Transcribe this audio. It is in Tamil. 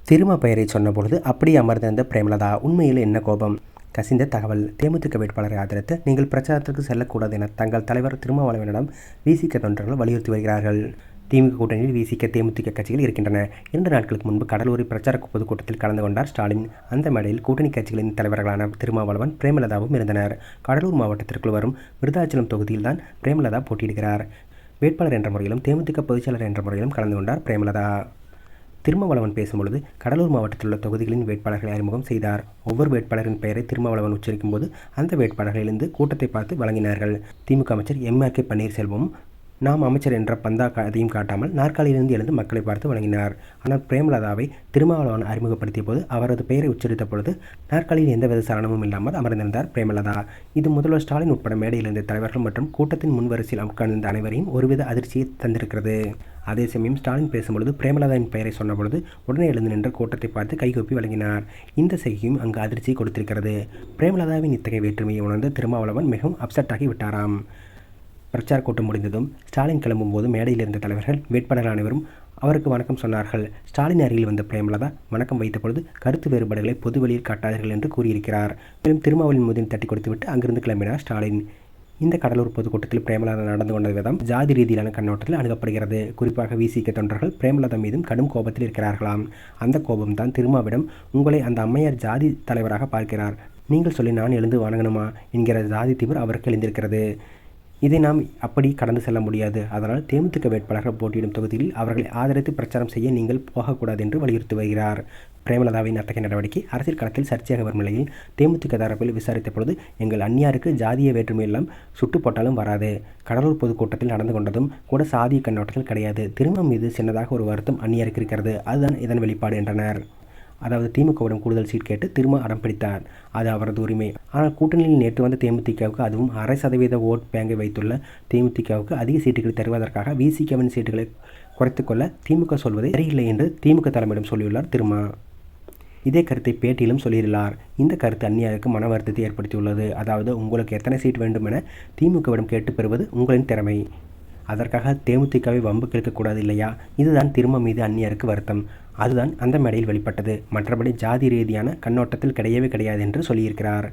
திருமா பெயரை சொன்னபொழுது அப்படியே அமர்ந்திருந்த பிரேமலதா. உண்மையில் என்ன கோபம்? கசிந்த தகவல். தேமுதிக வேட்பாளரை ஆதரித்து நீங்கள் பிரச்சாரத்திற்கு செல்லக்கூடாது என தங்கள் தலைவர் திருமாவளவனிடம் விசிக தொண்டர்கள் வலியுறுத்தி வருகிறார்கள். திமுக கூட்டணியில் விசிக, தேமுதிக கட்சிகள் இருக்கின்றன. 2 நாட்களுக்கு முன்பு கடலூரில் பிரச்சார பொதுக்கூட்டத்தில் கலந்து கொண்டார் ஸ்டாலின். அந்த மேடையில் கூட்டணி கட்சிகளின் தலைவர்களான திருமாவளவன், பிரேமலதாவும் இருந்தனர். கடலூர் மாவட்டத்திற்குள் வரும் விருதாச்சலம் தொகுதியில் தான் பிரேமலதா போட்டியிடுகிறார். வேட்பாளர் என்ற முறையிலும் தேமுதிக பொதுச்செயலர் என்ற முறையிலும் கலந்து கொண்டார் பிரேமலதா. திருமாவளவன் பேசும்பொழுது கடலூர் மாவட்டத்தில் உள்ள தொகுதிகளின் வேட்பாளர்களை அறிமுகம் செய்தார். ஒவ்வொரு வேட்பாளரின் பெயரை திருமாவளவன் உச்சரிக்கும் போது அந்த வேட்பாளர்களிலிருந்து கூட்டத்தை பார்த்து வழங்கினார்கள். திமுக அமைச்சர் எம்.ஆர்.கே. பன்னீர்செல்வம் நாம் அமைச்சர் என்ற பந்தா அதையும் காட்டாமல் நாற்காலியிலிருந்து எழுந்து மக்களை பார்த்து வழங்கினார். ஆனால் பிரேமலதாவை திருமாவளவன் அறிமுகப்படுத்திய போது அவரது பெயரை உச்சரித்த பொழுது நாற்காலியில் எந்தவித சலனமும் இல்லாமல் அமர்ந்திருந்தார் பிரேமலதா. இது முதல்வர் ஸ்டாலின் உட்பட மேடையில் இருந்த தலைவர்கள் மற்றும் கூட்டத்தின் முன்வரிசையில் உட்கார்ந்திருந்த அனைவரையும் ஒருவித அதிர்ச்சியை தந்திருக்கிறது. அதே சமயம் ஸ்டாலின் பேசும்பொழுது பிரேமலதாவின் பெயரை சொன்னபொழுது உடனே எழுந்து நின்ற கூட்டத்தை பார்த்து கைகூப்பி வழங்கினார். இந்த செய்தியும் அங்கு அதிர்ச்சியை கொடுத்திருக்கிறது. பிரேமலதாவின் இத்தகைய வேற்றுமையை உணர்ந்த திருமாவளவன் மிகவும் அப்செட் ஆகி விட்டாராம். பிரச்சார கூட்டம் முடிந்ததும் ஸ்டாலின் கிளம்பும் போது மேடையில் இருந்த தலைவர்கள், வேட்பாளர்கள் அனைவரும் அவருக்கு வணக்கம் சொன்னார்கள். ஸ்டாலின் அருகில் வந்த பிரேமலதா வணக்கம் வைத்த பொழுது கருத்து வேறுபாடுகளை பொது வழியில் காட்டாதீர்கள் என்று கூறியிருக்கிறார். மேலும் திருமாவளின் முதலில் தட்டி கொடுத்துவிட்டு அங்கிருந்து கிளம்பினார் ஸ்டாலின். இந்த கடலூர் பொதுக்கூட்டத்தில் பிரேமலதா நடந்து கொண்ட விதம் ஜாதி ரீதியிலான கண்ணோட்டத்தில் அணுகப்படுகிறது. குறிப்பாக விசிக தொண்டர்கள் பிரேமலதா மீதும் கடும் கோபத்தில் இருக்கிறார்களாம். அந்த கோபம்தான் திருமாவிடம் உங்களை அந்த அம்மையார் ஜாதி தலைவராக பார்க்கிறார், நீங்கள் சொல்லி நான் எழுந்து வணங்கணுமா என்கிற ஜாதி திமிர் அவருக்கு எழுந்திருக்கிறது. இதை நாம் அப்படி கடந்து செல்ல முடியாது. அதனால் தேமுதிக வேட்பாளர்கள் போட்டியிடும் தொகுதியில் அவர்களை ஆதரித்து பிரச்சாரம் செய்ய நீங்கள் போகக்கூடாது என்று வலியுறுத்தி வருகிறார். பிரேமலதாவின் அத்தகைய நடவடிக்கை அரசியல் களத்தில் சர்ச்சையாக வரும் நிலையில் தேமுதிக தரப்பில் விசாரித்த பொழுது எங்கள் அந்நியாருக்கு ஜாதிய வேற்றுமையெல்லாம் சுட்டு போட்டாலும் வராது. கடலூர் பொதுக்கூட்டத்தில் நடந்து கொண்டதும் கூட சாதிய கண்ணோட்டத்தில் கிடையாது. திருமணம் மீது சின்னதாக ஒரு வருத்தம் அந்நியாருக்கு இருக்கிறது. அதுதான் இதன் வெளிப்பாடு என்றனர். அதாவது திமுகவிடம் கூடுதல் சீட் கேட்டு திரும்ப அடம் பிடித்தார். அது அவரது உரிமை. ஆனால் கூட்டணியில் நேற்று வந்த தேமுதிகவுக்கு, அதுவும் 0.5% ஓட் பேங்கை வைத்துள்ள தேமுதிகவுக்கு அதிக சீட்டுகளை தருவதற்காக விசிகவின் சீட்டுகளை குறைத்துக்கொள்ள திமுக சொல்வதை சரியில்லை என்று திமுக தலைமையிடம் சொல்லியுள்ளார் திருமா. இதே கருத்தை பேட்டியிலும் சொல்லியுள்ளார். இந்த கருத்து அந்நியாருக்கு மன வருத்தத்தை ஏற்படுத்தியுள்ளது. அதாவது உங்களுக்கு எத்தனை சீட் வேண்டும் என திமுகவிடம் கேட்டு பெறுவது உங்களின் திறமை. அதற்காக தேமுதிகவை வம்புக்கு இழுக்கக்கூடாது இல்லையா? இதுதான் திருமா மீது அந்நியாருக்கு வருத்தம். அதுதான் அந்த மேடையில் வெளிப்பட்டது. மற்றபடி ஜாதி ரீதியான கண்ணோட்டத்தில் கிடையவே கிடையாது என்று சொல்லியிருக்கிறார்.